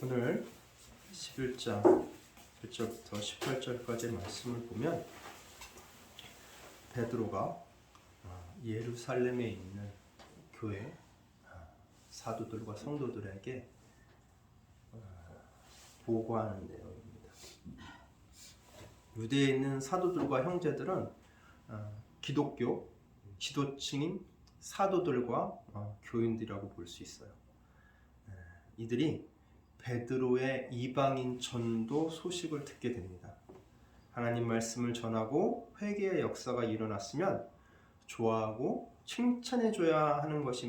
오늘 11장 1절부터 18절까지 말씀을 보면 베드로가 예루살렘에 있는 교회 사도들과 성도들에게 보고하는 내용입니다. 유대에 있는 사도들과 형제들은 기독교 지도층인 사도들과 교인들이라고 볼 수 있어요. 이들이 베드로의 이방인 전도 소식을 듣게 됩니다. 하나님 말씀을 전하고 회개의 역사가 일어났으면 좋아하고 칭찬해줘야 하는 것이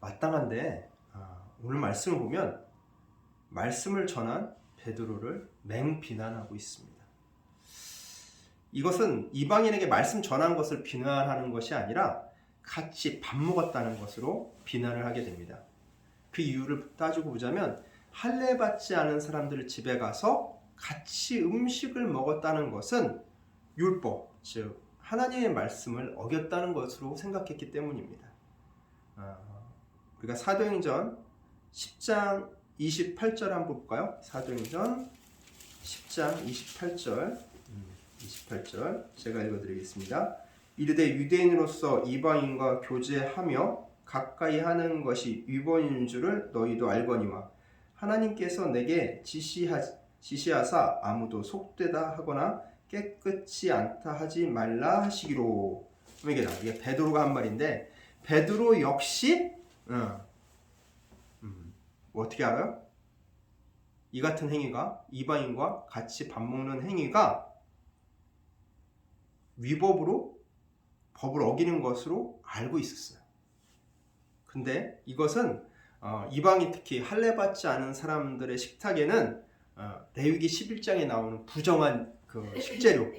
마땅한데 오늘 말씀을 보면 말씀을 전한 베드로를 맹비난하고 있습니다. 이것은 이방인에게 말씀 전한 것을 비난하는 것이 아니라 같이 밥 먹었다는 것으로 비난을 하게 됩니다. 그 이유를 따지고 보자면 할례 받지 않은 사람들 집에 가서 같이 음식을 먹었다는 것은 율법, 즉 하나님의 말씀을 어겼다는 것으로 생각했기 때문입니다. 우리가 사도행전 10장 28절 한번 볼까요? 사도행전 10장 28절 제가 읽어드리겠습니다. 이르되 유대인으로서 이방인과 교제하며 가까이 하는 것이 위법인 줄을 너희도 알거니와 하나님께서 내게 지시하사 아무도 속되다 하거나 깨끗이 않다 하지 말라 하시기로. 이게 베드로가 한 말인데 베드로 역시 어떻게 알아요? 이 같은 행위가 이방인과 같이 밥 먹는 행위가 위법으로 법을 어기는 것으로 알고 있었어요. 근데 이것은 이방인 특히 할례 받지 않은 사람들의 식탁에는 레위기 11장에 나오는 부정한 그 식재료,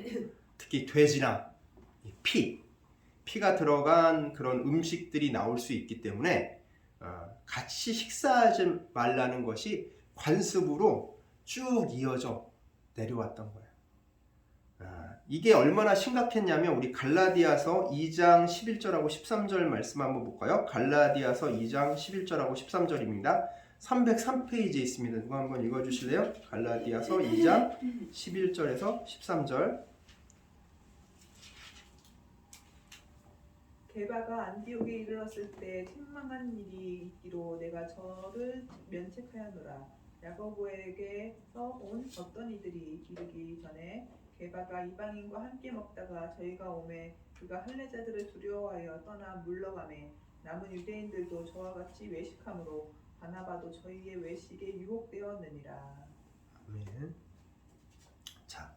특히 돼지나 피가 들어간 그런 음식들이 나올 수 있기 때문에 같이 식사하지 말라는 것이 관습으로 쭉 이어져 내려왔던 거예요. 이게 얼마나 심각했냐면 우리 갈라디아서 2장 11절하고 13절 말씀 한번 볼까요? 갈라디아서 2장 11절하고 13절입니다. 303페이지에 있습니다. 누가 한번 읽어주실래요? 갈라디아서 2장 11절에서 13절. 게바가 안디옥에 이르렀을 때 책망한 일이 있기로 내가 저를 면책하였노라. 야고보에게서 온 어떤 이들이 이르기 전에 게바가 이방인과 함께 먹다가 저희가 오매 그가 할례자들을 두려워하여 떠나 물러가매 남은 유대인들도 저와 같이 외식함으로 바나바도 저희의 외식에 유혹되었느니라. 아멘. 자,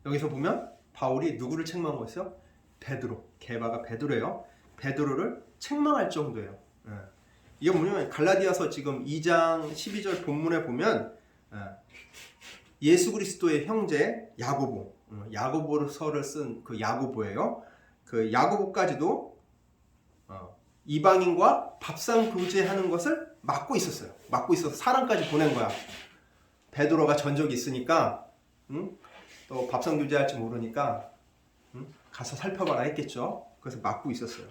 여기서 보면 바울이 누구를 책망하고 있어요? 베드로. 게바가 베드로예요. 베드로를 책망할 정도예요. 이게 뭐냐면 갈라디아서 지금 2장 12절 본문에 보면 예수 그리스도의 형제 야고보서를 쓴 그 야고보예요. 그 야고보까지도 이방인과 밥상 교제하는 것을 막고 있었어요. 막고 있어서 사람까지 보낸 거야. 베드로가 전적이 있으니까 또 밥상 교제할지 모르니까 가서 살펴봐라 했겠죠. 그래서 막고 있었어요.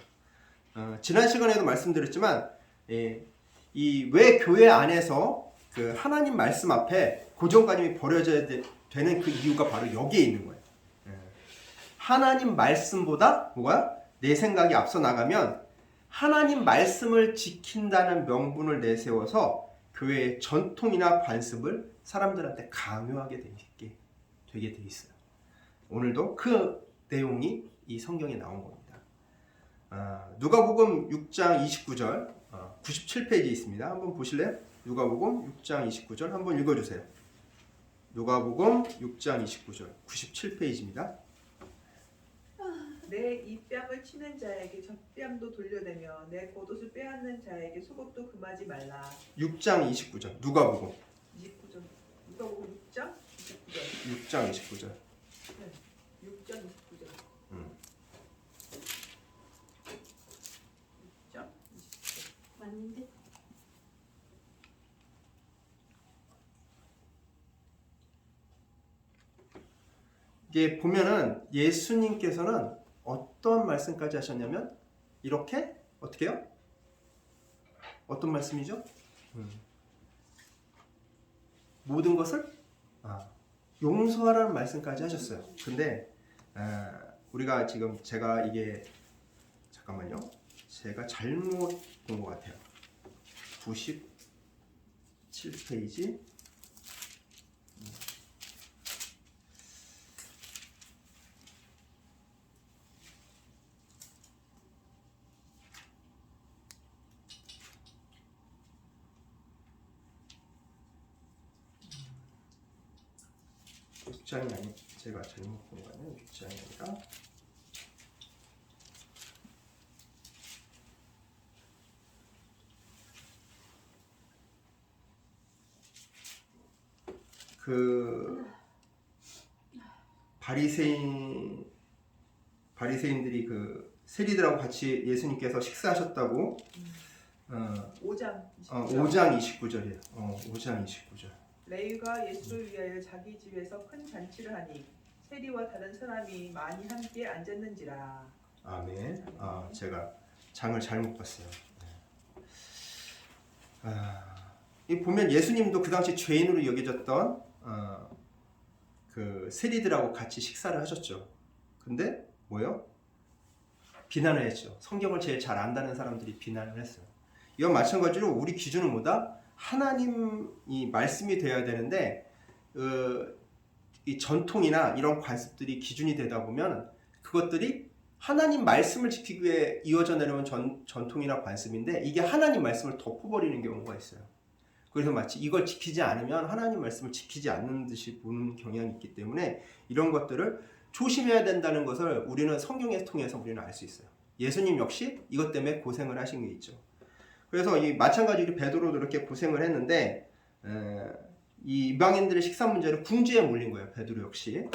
지난 시간에도 말씀드렸지만 이 왜 교회 안에서 그 하나님 말씀 앞에 고정관념이 버려져야 되는 그 이유가 바로 여기에 있는 거예요. 하나님 말씀보다 뭐가? 내 생각이 앞서 나가면 하나님 말씀을 지킨다는 명분을 내세워서 교회의 전통이나 관습을 사람들한테 강요하게 되게 돼 있어요. 오늘도 그 내용이 이 성경에 나온 겁니다. 누가복음 6장 29절 97페이지에 있습니다. 한번 보실래요? 누가복음 6장 29절 한번 읽어주세요. 누가복음 6장 29절 97페이지입니다. 내 입뺨을 치는 자에게 젖뺨도 돌려내며 내 겉옷을 빼앗는 자에게 속옷도 금하지 말라. 6장 29절 누가복음 29절 누가복음 6장 29절 6장 29절 6장 29절 6장 29절 맞는데? 이게 보면은 예수님께서는 어떤 말씀까지 하셨냐면 이렇게 어떻게 해요? 어떤 말씀이죠? 모든 것을 용서하라는 말씀까지 하셨어요. 근데 우리가 지금 제가 이게 잠깐만요. 제가 잘못 본 것 같아요. 97페이지. 육장이 아니, 제가 잘못 본 거는 육장이 아니라 그 바리새인들이 그 세리들하고 같이 예수님께서 식사하셨다고 5장 5장 29절이에요. 5장 29절. 레위가 예수를 위하여 자기 집에서 큰 잔치를 하니 세리와 다른 사람이 많이 함께 앉았는지라. 아멘. 제가 장을 잘못 봤어요. 이 보면 예수님도 그 당시 죄인으로 여겨졌던 그 세리들하고 같이 식사를 하셨죠. 근데 뭐요? 비난을 했죠. 성경을 제일 잘 안다는 사람들이 비난을 했어요. 이건 마찬가지로 우리 기준은 뭐다? 하나님이 말씀이 되어야 되는데 이 전통이나 이런 관습들이 기준이 되다 보면 그것들이 하나님 말씀을 지키기 위해 이어져 내려온 전통이나 관습인데 이게 하나님 말씀을 덮어버리는 경우가 있어요. 그래서 마치 이걸 지키지 않으면 하나님 말씀을 지키지 않는 듯이 보는 경향이 있기 때문에 이런 것들을 조심해야 된다는 것을 우리는 성경을 통해서 우리는 알 수 있어요. 예수님 역시 이것 때문에 고생을 하신 게 있죠. 그래서 이 마찬가지로 베드로도 이렇게 고생을 했는데 이 이방인들의 식사 문제를 궁지에 몰린 거예요. 베드로 역시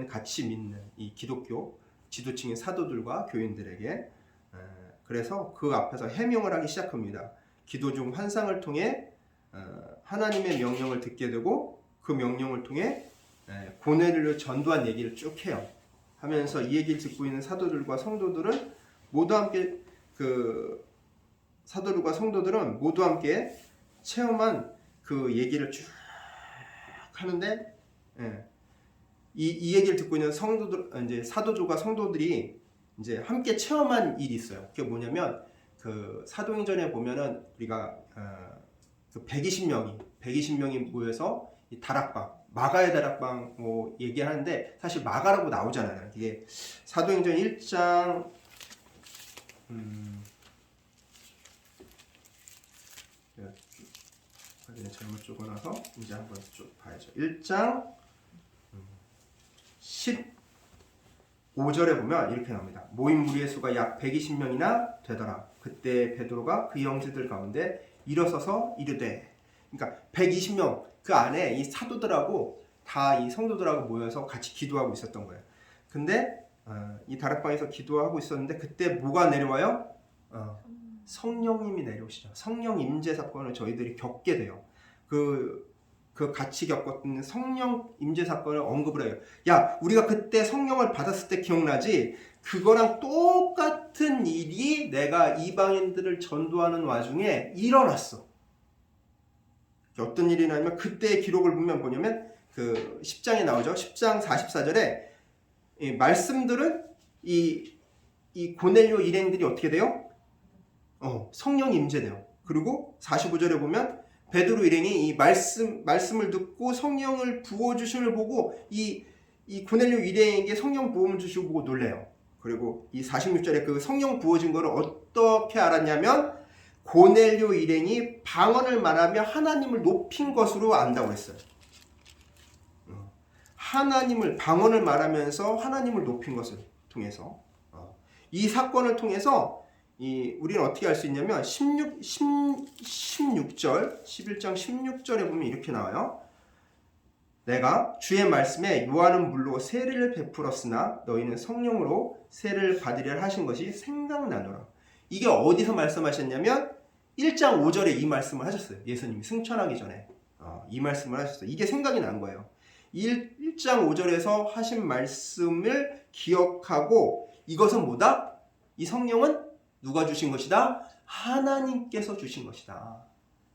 같이 믿는 이 기독교 지도층인 사도들과 교인들에게 그래서 그 앞에서 해명을 하기 시작합니다. 기도 중 환상을 통해 하나님의 명령을 듣게 되고 그 명령을 통해 고넬료를 전도한 얘기를 쭉 해요. 하면서 이 얘기를 듣고 있는 사도들과 성도들은 모두 함께 체험한 그 얘기를 쭉 하는데 이 얘기를 듣고 있는 이제 사도들과 성도들이 이제 함께 체험한 일이 있어요. 그게 뭐냐면 그 사도행전에 보면은 우리가 그 120명이 모여서 이 다락방, 마가의 다락방 뭐 얘기하는데 사실 마가라고 나오잖아요. 이게 사도행전 1장 잘못 적어놔서 이제 한번 쭉 봐야죠. 1장 15절에 보면 이렇게 나옵니다. 모인 무리의 수가 약 120명이나 되더라. 그때 베드로가 그 형제들 가운데 일어서서 이르되, 그러니까 120명 그 안에 이 사도들하고 다 이 성도들하고 모여서 같이 기도하고 있었던 거예요. 근데 이 다락방에서 기도하고 있었는데 그때 뭐가 내려와요? 성령님이 내려오시죠. 성령 임재 사건을 저희들이 겪게 돼요. 그 같이 겪었던 성령 임재 사건을 언급을 해요. 야, 우리가 그때 성령을 받았을 때 기억나지? 그거랑 똑같은 일이 내가 이방인들을 전도하는 와중에 일어났어. 어떤 일이냐면 그때의 기록을 보면 뭐냐면 그 10장에 나오죠. 10장 44절에 이 말씀들은 이 고넬료 일행들이 어떻게 돼요? 성령 임재돼요. 그리고 45절에 보면 베드로 일행이 이 말씀을 듣고 성령을 부어 주심을 보고 이 고넬료 일행에게 성령 부음을 주시고 보고 놀래요. 그리고 이 46절에 그 성령 부어진 거를 어떻게 알았냐면 고넬료 일행이 방언을 말하며 하나님을 높인 것으로 안다고 했어요. 방언을 말하면서 하나님을 높인 것을 통해서 이 사건을 통해서 우리는 어떻게 알 수 있냐면 11장 16절에 보면 이렇게 나와요. 내가 주의 말씀에 요한은 물로 세례를 베풀었으나 너희는 성령으로 세례를 받으려 하신 것이 생각나노라. 이게 어디서 말씀하셨냐면 1장 5절에 이 말씀을 하셨어요. 예수님이 승천하기 전에 이 말씀을 하셨어요. 이게 생각이 난 거예요. 1장 5절에서 하신 말씀을 기억하고 이것은 뭐다? 이 성령은 누가 주신 것이다? 하나님께서 주신 것이다.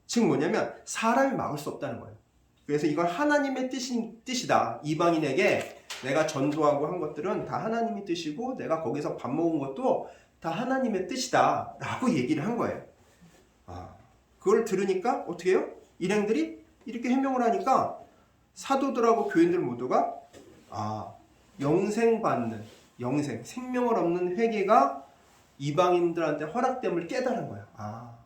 즉 뭐냐면 사람이 막을 수 없다는 거예요. 그래서 이건 하나님의 뜻이다. 이방인에게 내가 전도하고 한 것들은 다 하나님의 뜻이고 내가 거기서 밥 먹은 것도 다 하나님의 뜻이다 라고 얘기를 한 거예요. 그걸 들으니까 어떻게 해요? 일행들이 이렇게 해명을 하니까 사도들하고 교인들 모두가 생명을 얻는 회개가 이방인들한테 허락됨을 깨달은 거야.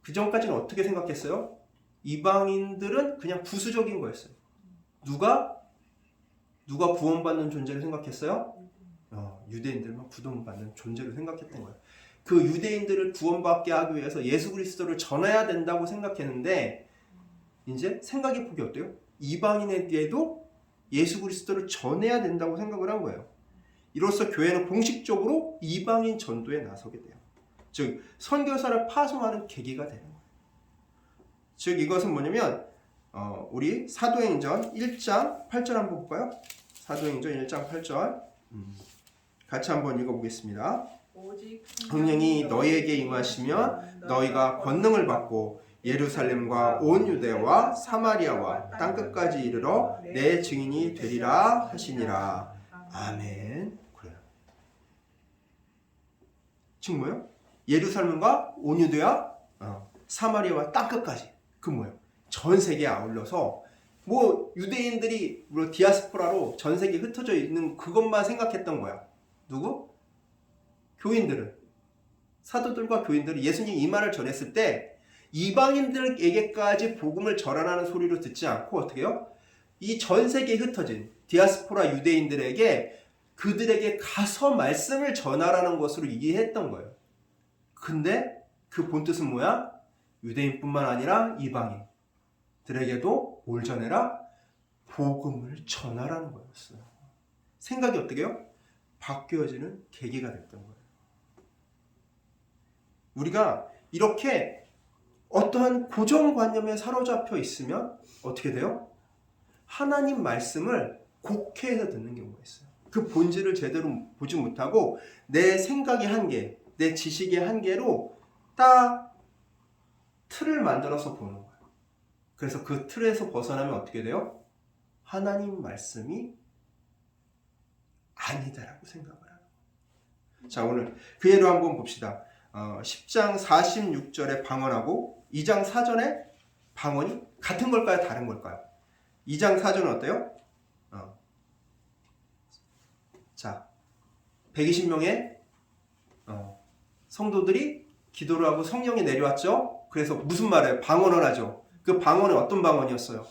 그 전까지는 어떻게 생각했어요? 이방인들은 그냥 부수적인 거였어요. 누가 구원받는 존재를 생각했어요? 유대인들만 구원받는 존재로 생각했던 거예요. 그 유대인들을 구원받게 하기 위해서 예수 그리스도를 전해야 된다고 생각했는데 이제 생각의 폭이 어때요? 이방인에게도 예수 그리스도를 전해야 된다고 생각을 한 거예요. 이로써 교회는 공식적으로 이방인 전도에 나서게 돼요. 즉 선교사를 파송하는 계기가 되는 거예요. 즉 이것은 뭐냐면 우리 사도행전 1장 8절 한번 볼까요? 사도행전 1장 8절 같이 한번 읽어보겠습니다. 오직 성령이 너희에게 임하시면 너희가 권능을 받고 예루살렘과 온 유대와 사마리아와 땅끝까지 이르러 내 증인이 되리라 하시니라. 아멘. 그래요. 지금 뭐예요? 예루살렘과 온 유대와 사마리아와 땅끝까지. 그 뭐예요? 전 세계에 아울러서 뭐 유대인들이 디아스포라로 전 세계에 흩어져 있는 그것만 생각했던 거야. 누구? 교인들은, 사도들과 교인들이 예수님 이 말을 전했을 때 이방인들에게까지 복음을 전하라는 소리로 듣지 않고 어떻게 해요? 이 전 세계에 흩어진 디아스포라 유대인들에게 그들에게 가서 말씀을 전하라는 것으로 이해했던 거예요. 근데 그 본뜻은 뭐야? 유대인뿐만 아니라 이방인들에게도 뭘 전해라? 복음을 전하라는 거였어요. 생각이 어떻게 해요? 바뀌어지는 계기가 됐던 거예요. 우리가 이렇게 어떠한 고정관념에 사로잡혀 있으면 어떻게 돼요? 하나님 말씀을 곡해해서 듣는 경우가 있어요. 그 본질을 제대로 보지 못하고 내 생각의 한계, 내 지식의 한계로 딱 틀을 만들어서 보는 거예요. 그래서 그 틀에서 벗어나면 어떻게 돼요? 하나님 말씀이 아니다라고 생각을 하는 거예요. 자, 오늘 그 예로 한번 봅시다. 10장 46절의 방언하고 2장 4절의 방언이 같은 걸까요? 다른 걸까요? 2장 4절은 어때요? 자, 120명의 성도들이 기도를 하고 성령이 내려왔죠. 그래서 무슨 말이에요? 방언을 하죠. 그 방언은 어떤 방언이었어요?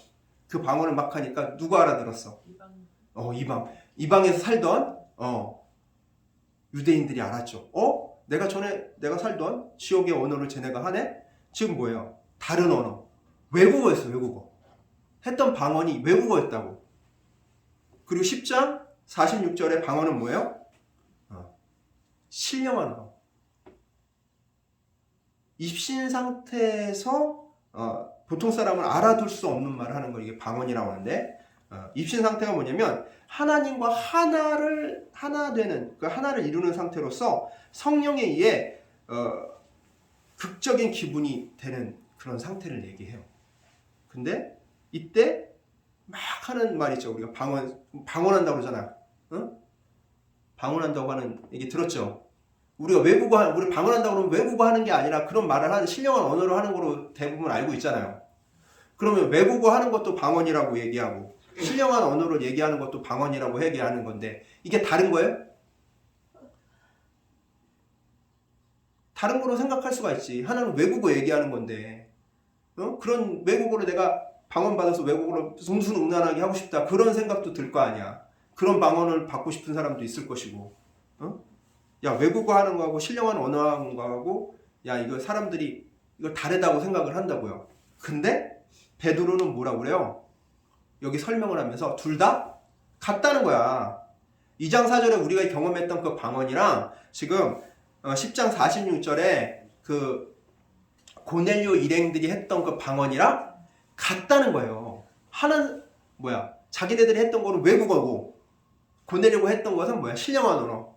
그 방언을 막 하니까 누가 알아들었어? 이방에서 살던 유대인들이 알았죠. 내가 살던 지역의 언어를 쟤네가 하네? 지금 뭐예요? 다른 언어. 외국어였어요, 외국어. 했던 방언이 외국어였다고. 그리고 10장 46절의 방언은 뭐예요? 신령한 언어. 입신 상태에서 보통 사람은 알아둘 수 없는 말을 하는 걸 이게 방언이라고 하는데 입신 상태가 뭐냐면 하나님과 하나 되는 그 하나를 이루는 상태로서 성령에 의해 극적인 기분이 되는 그런 상태를 얘기해요. 근데 이때 막 하는 말 있죠. 우리가 방언한다고 그러잖아. 응? 방언한다고 하는 얘기 들었죠. 우리 방언한다고 그러면 외국어 하는 게 아니라 그런 말을 하는 신령한 언어로 하는 거로 대부분 알고 있잖아요. 그러면 외국어 하는 것도 방언이라고 얘기하고 신령한 언어로 얘기하는 것도 방언이라고 얘기하는 건데 이게 다른 거예요? 다른 거로 생각할 수가 있지. 하나는 외국어 얘기하는 건데 그런 외국어로 내가 방언 받아서 외국어로 성수능란하게 하고 싶다. 그런 생각도 들 거 아니야. 그런 방언을 받고 싶은 사람도 있을 것이고. 야, 외국어 하는 거하고 신령한 언어 하는 거하고 이거 사람들이 이거 다르다고 생각을 한다고요. 근데 베드로는 뭐라고 그래요? 여기 설명을 하면서 둘 다 같다는 거야. 2장 4절에 우리가 경험했던 그 방언이랑 지금 10장 46절에 그 고넬료 일행들이 했던 그 방언이랑 같다는 거예요. 하나는 자기네들이 했던 거는 외국어고 고넬료가 했던 것은 신령한 언어.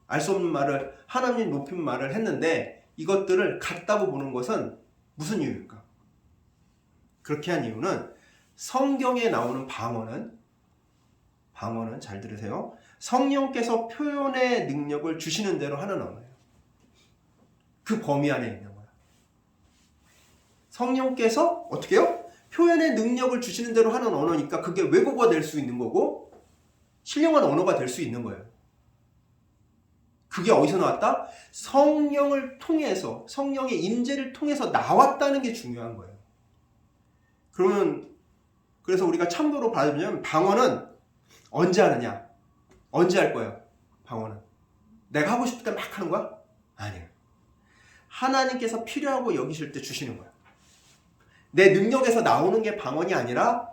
알 수 없는 말을 하나님 높인 말을 했는데 이것들을 같다고 보는 것은 무슨 이유일까? 그렇게 한 이유는 성경에 나오는 방언은 잘 들으세요. 성령께서 표현의 능력을 주시는 대로 하는 언어예요. 그 범위 안에 있는 거야. 성령께서 어떻게 해요? 표현의 능력을 주시는 대로 하는 언어니까 그게 외국어가 될 수 있는 거고 신령한 언어가 될 수 있는 거예요. 그게 어디서 나왔다? 성령을 통해서, 성령의 임재를 통해서 나왔다는 게 중요한 거예요. 그래서 우리가 참고로 봐주면 방언은 언제 하느냐? 언제 할 거예요? 방언은 내가 하고 싶을 때 막 하는 거야? 아니에요. 하나님께서 필요하고 여기실 때 주시는 거야. 내 능력에서 나오는 게 방언이 아니라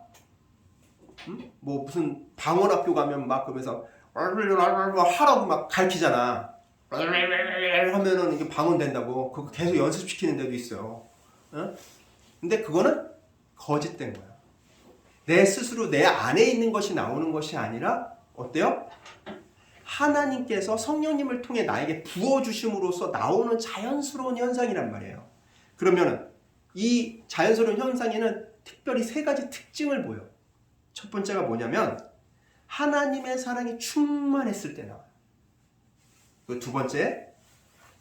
뭐 무슨 방언학교 가면 막 그러면서 하라고 막 가르치잖아. 하면은 이게 방언 된다고. 그거 계속 연습시키는 데도 있어요. 근데 그거는 거짓된 거야. 내 스스로 내 안에 있는 것이 나오는 것이 아니라 어때요? 하나님께서 성령님을 통해 나에게 부어주심으로써 나오는 자연스러운 현상이란 말이에요. 그러면은 이 자연스러운 현상에는 특별히 세 가지 특징을 보여. 첫 번째가 뭐냐면 하나님의 사랑이 충만했을 때 나와요. 그 두 번째,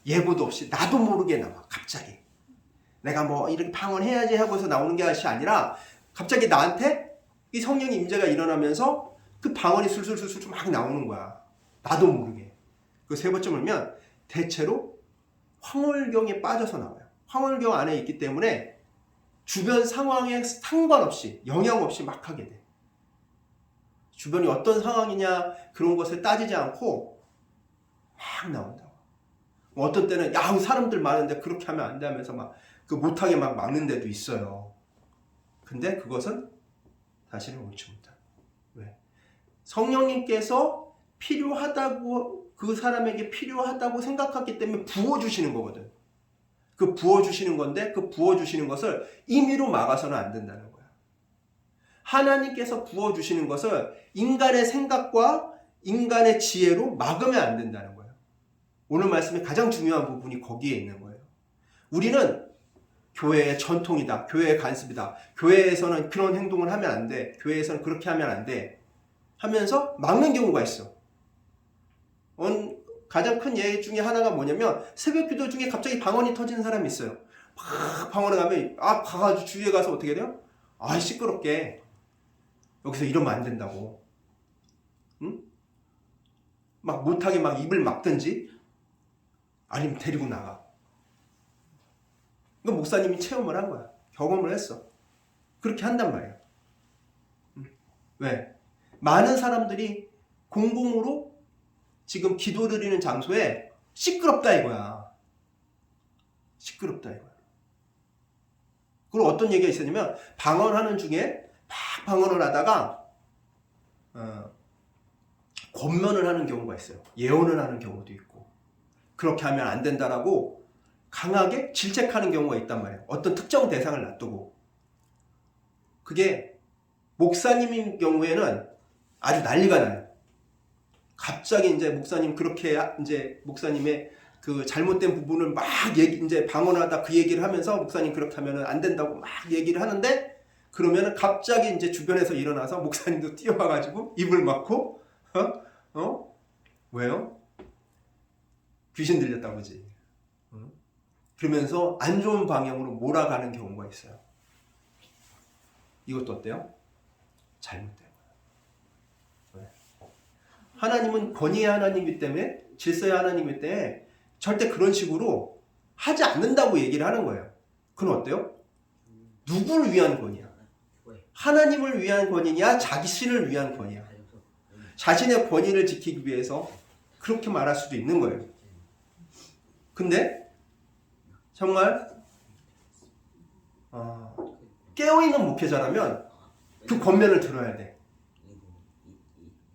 예고도 없이 나도 모르게 나와. 갑자기 내가 뭐 이렇게 방언해야지 하고서 나오는 것이 아니라 갑자기 나한테 이 성령의 임재가 일어나면서 그 방언이 술술술술 막 나오는 거야. 나도 모르게. 그 세 번째 보면 대체로 황홀경에 빠져서 나와요. 황홀경 안에 있기 때문에 주변 상황에 상관없이 영향 없이 막 하게 돼. 주변이 어떤 상황이냐 그런 것을 따지지 않고 막 나온다고. 어떤 때는 야 사람들 많은데 그렇게 하면 안 돼 하면서 막 그 못하게 막 막는 데도 있어요. 근데 그것은 사실은 옳지 못한. 왜? 성령님께서 필요하다고 그 사람에게 필요하다고 생각했기 때문에 부어주시는 거거든. 그 부어주시는 건데 그 부어주시는 것을 임의로 막아서는 안 된다는 거야. 하나님께서 부어주시는 것을 인간의 생각과 인간의 지혜로 막으면 안 된다는 거예요. 오늘 말씀의 가장 중요한 부분이 거기에 있는 거예요. 우리는 교회의 전통이다. 교회의 관습이다. 교회에서는 그런 행동을 하면 안 돼. 교회에서는 그렇게 하면 안 돼. 하면서 막는 경우가 있어. 가장 큰 예 중에 하나가 뭐냐면 새벽 기도 중에 갑자기 방언이 터지는 사람이 있어요. 막 방언을 가면 가가지고 주위에 가서 어떻게 돼요? 시끄럽게 여기서 이러면 안 된다고. 응? 막 못하게 막 입을 막든지 아니면 데리고 나가. 이거 목사님이 체험을 한 거야. 경험을 했어. 그렇게 한단 말이야. 왜? 많은 사람들이 공공으로 지금 기도 드리는 장소에 시끄럽다 이거야. 시끄럽다 이거야. 그리고 어떤 얘기가 있었냐면 방언하는 중에 막 방언을 하다가 권면을 하는 경우가 있어요. 예언을 하는 경우도 있고 그렇게 하면 안 된다라고 강하게 질책하는 경우가 있단 말이에요. 어떤 특정 대상을 놔두고. 그게 목사님인 경우에는 아주 난리가 나요. 갑자기 이제 목사님 그렇게 이제 목사님의 그 잘못된 부분을 막 이제 방언하다 그 얘기를 하면서 목사님 그렇게 하면 안 된다고 막 얘기를 하는데 그러면은 갑자기 이제 주변에서 일어나서 목사님도 뛰어와가지고 입을 막고 왜요? 귀신 들렸다고 그러지. 그러면서 안 좋은 방향으로 몰아가는 경우가 있어요. 이것도 어때요? 잘못된 거예요. 왜? 하나님은 권위의 하나님이기 때문에 질서의 하나님이기 때문에 절대 그런 식으로 하지 않는다고 얘기를 하는 거예요. 그건 어때요? 누구를 위한 권위야? 하나님을 위한 권위냐? 자기 신을 위한 권위야? 자신의 권위를 지키기 위해서 그렇게 말할 수도 있는 거예요. 근데 정말 깨어있는 목회자라면 그 권면을 들어야 돼.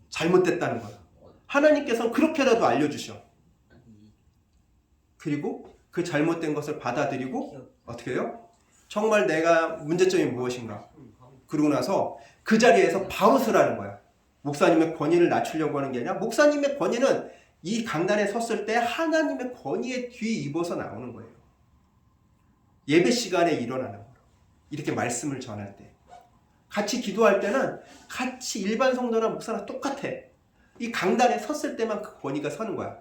잘못됐다는 거야. 하나님께서는 그렇게라도 알려주셔. 그리고 그 잘못된 것을 받아들이고 어떻게 해요? 정말 내가 문제점이 무엇인가? 그러고 나서 그 자리에서 바로 서라는 거야. 목사님의 권위를 낮추려고 하는 게 아니라 목사님의 권위는 이 강단에 섰을 때 하나님의 권위에 뒤입어서 나오는 거예요. 예배 시간에 일어나는 거예요. 이렇게 말씀을 전할 때. 같이 기도할 때는 같이 일반 성도나 목사나 똑같아. 이 강단에 섰을 때만 그 권위가 서는 거야.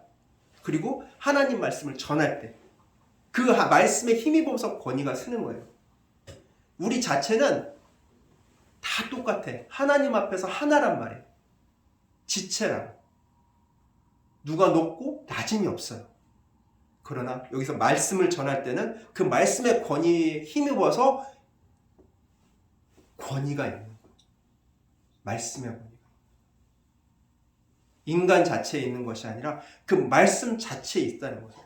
그리고 하나님 말씀을 전할 때 그 말씀에 힘입어서 권위가 서는 거예요. 우리 자체는 다 똑같아. 하나님 앞에서 하나란 말이에요. 지체랑. 누가 높고 낮음이 없어요. 그러나 여기서 말씀을 전할 때는 그 말씀의 권위에 힘입어서 권위가 있는 거예요. 말씀의 권위가. 인간 자체에 있는 것이 아니라 그 말씀 자체에 있다는 거죠.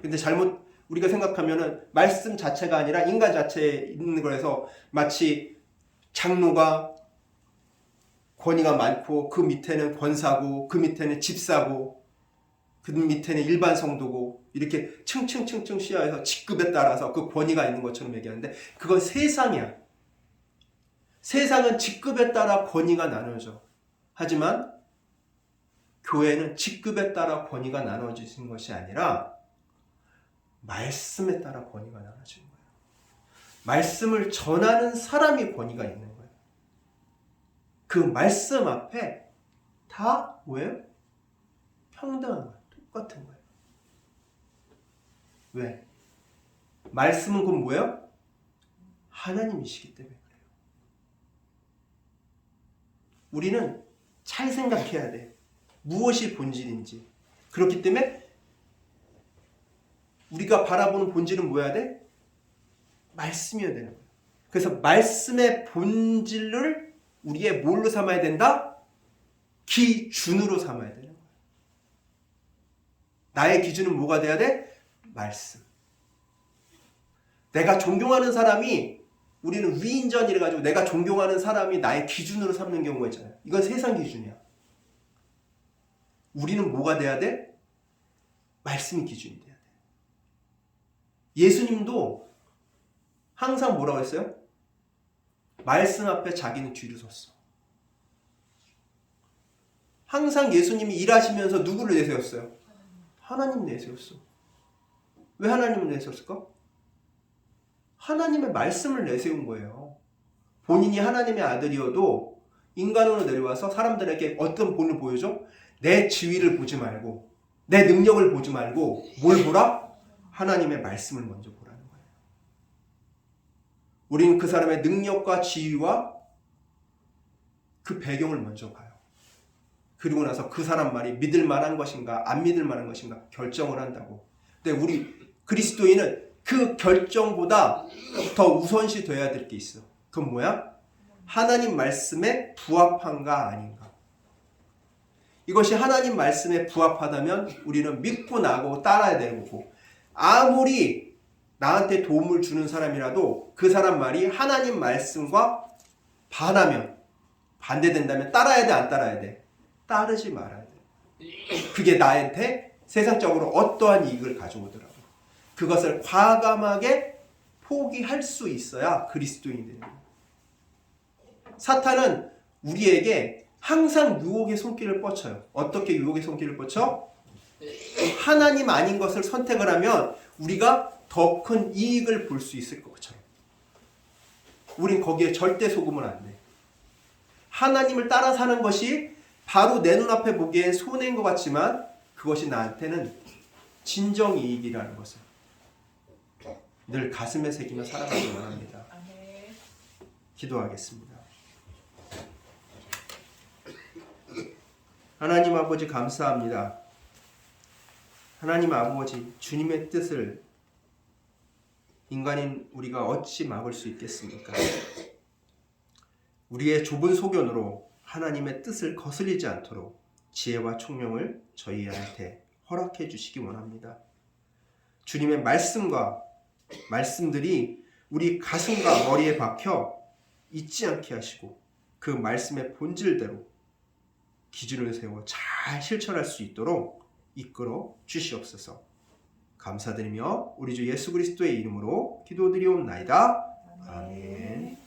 근데 잘못 우리가 생각하면은 말씀 자체가 아니라 인간 자체에 있는 거라서 마치 장로가 권위가 많고 그 밑에는 권사고 그 밑에는 집사고 그 밑에는 일반 성도고 이렇게 층층층층 시야에서 직급에 따라서 그 권위가 있는 것처럼 얘기하는데 그건 세상이야. 세상은 직급에 따라 권위가 나눠져. 하지만 교회는 직급에 따라 권위가 나눠지는 것이 아니라 말씀에 따라 권위가 나눠지는 거예요. 말씀을 전하는 사람이 권위가 있는 거예요. 그 말씀 앞에 다 뭐예요? 평등한 거예요. 똑같은 거예요. 왜? 말씀은 그건 뭐예요? 하나님이시기 때문에 그래요. 우리는 잘 생각해야 돼. 무엇이 본질인지. 그렇기 때문에 우리가 바라보는 본질은 뭐여야 돼? 말씀이어야 되는 거예요. 그래서 말씀의 본질을 우리의 뭘로 삼아야 된다? 기준으로 삼아야 되는 거예요. 나의 기준은 뭐가 돼야 돼? 말씀. 내가 존경하는 사람이 우리는 위인전 이래가지고 내가 존경하는 사람이 나의 기준으로 삼는 경우가 있잖아요. 이건 세상 기준이야. 우리는 뭐가 돼야 돼? 말씀이 기준이 돼야 돼. 예수님도 항상 뭐라고 했어요? 말씀 앞에 자기는 뒤로 섰어. 항상 예수님이 일하시면서 누구를 내세웠어요? 하나님 내세웠어. 왜 하나님을 내세웠을까? 하나님의 말씀을 내세운 거예요. 본인이 하나님의 아들이어도 인간으로 내려와서 사람들에게 어떤 본을 보여줘? 내 지위를 보지 말고 내 능력을 보지 말고 뭘 보라? 하나님의 말씀을 먼저 보라는 거예요. 우리는 그 사람의 능력과 지위와 그 배경을 먼저 봐요. 그리고 나서 그 사람 말이 믿을 만한 것인가 안 믿을 만한 것인가 결정을 한다고. 근데 우리 그리스도인은 그 결정보다 더 우선시 돼야 될 게 있어. 그건 뭐야? 하나님 말씀에 부합한가 아닌가. 이것이 하나님 말씀에 부합하다면 우리는 믿고 나고 따라야 되는 거고, 아무리 나한테 도움을 주는 사람이라도 그 사람 말이 하나님 말씀과 반하면, 반대된다면 따라야 돼 안 따라야 돼? 따르지 말아야 돼. 그게 나한테 세상적으로 어떠한 이익을 가져오더라도 그것을 과감하게 포기할 수 있어야 그리스도인이 되는 거예요. 사탄은 우리에게 항상 유혹의 손길을 뻗쳐요. 어떻게 유혹의 손길을 뻗쳐? 하나님 아닌 것을 선택을 하면 우리가 더 큰 이익을 볼 수 있을 것처럼. 우린 거기에 절대 속으면 안 돼. 하나님을 따라 사는 것이 바로 내 눈앞에 보기엔 손해인 것 같지만 그것이 나한테는 진정 이익이라는 것을 늘 가슴에 새기며 살아가길 원합니다. 기도하겠습니다. 하나님 아버지 감사합니다. 하나님 아버지, 주님의 뜻을 인간인 우리가 어찌 막을 수 있겠습니까? 우리의 좁은 소견으로 하나님의 뜻을 거스리지 않도록 지혜와 총명을 저희한테 허락해 주시기 원합니다. 주님의 말씀과 말씀들이 우리 가슴과 머리에 박혀 잊지 않게 하시고 그 말씀의 본질대로 기준을 세워 잘 실천할 수 있도록 이끌어 주시옵소서. 감사드리며 우리 주 예수 그리스도의 이름으로 기도드리옵나이다. 아멘.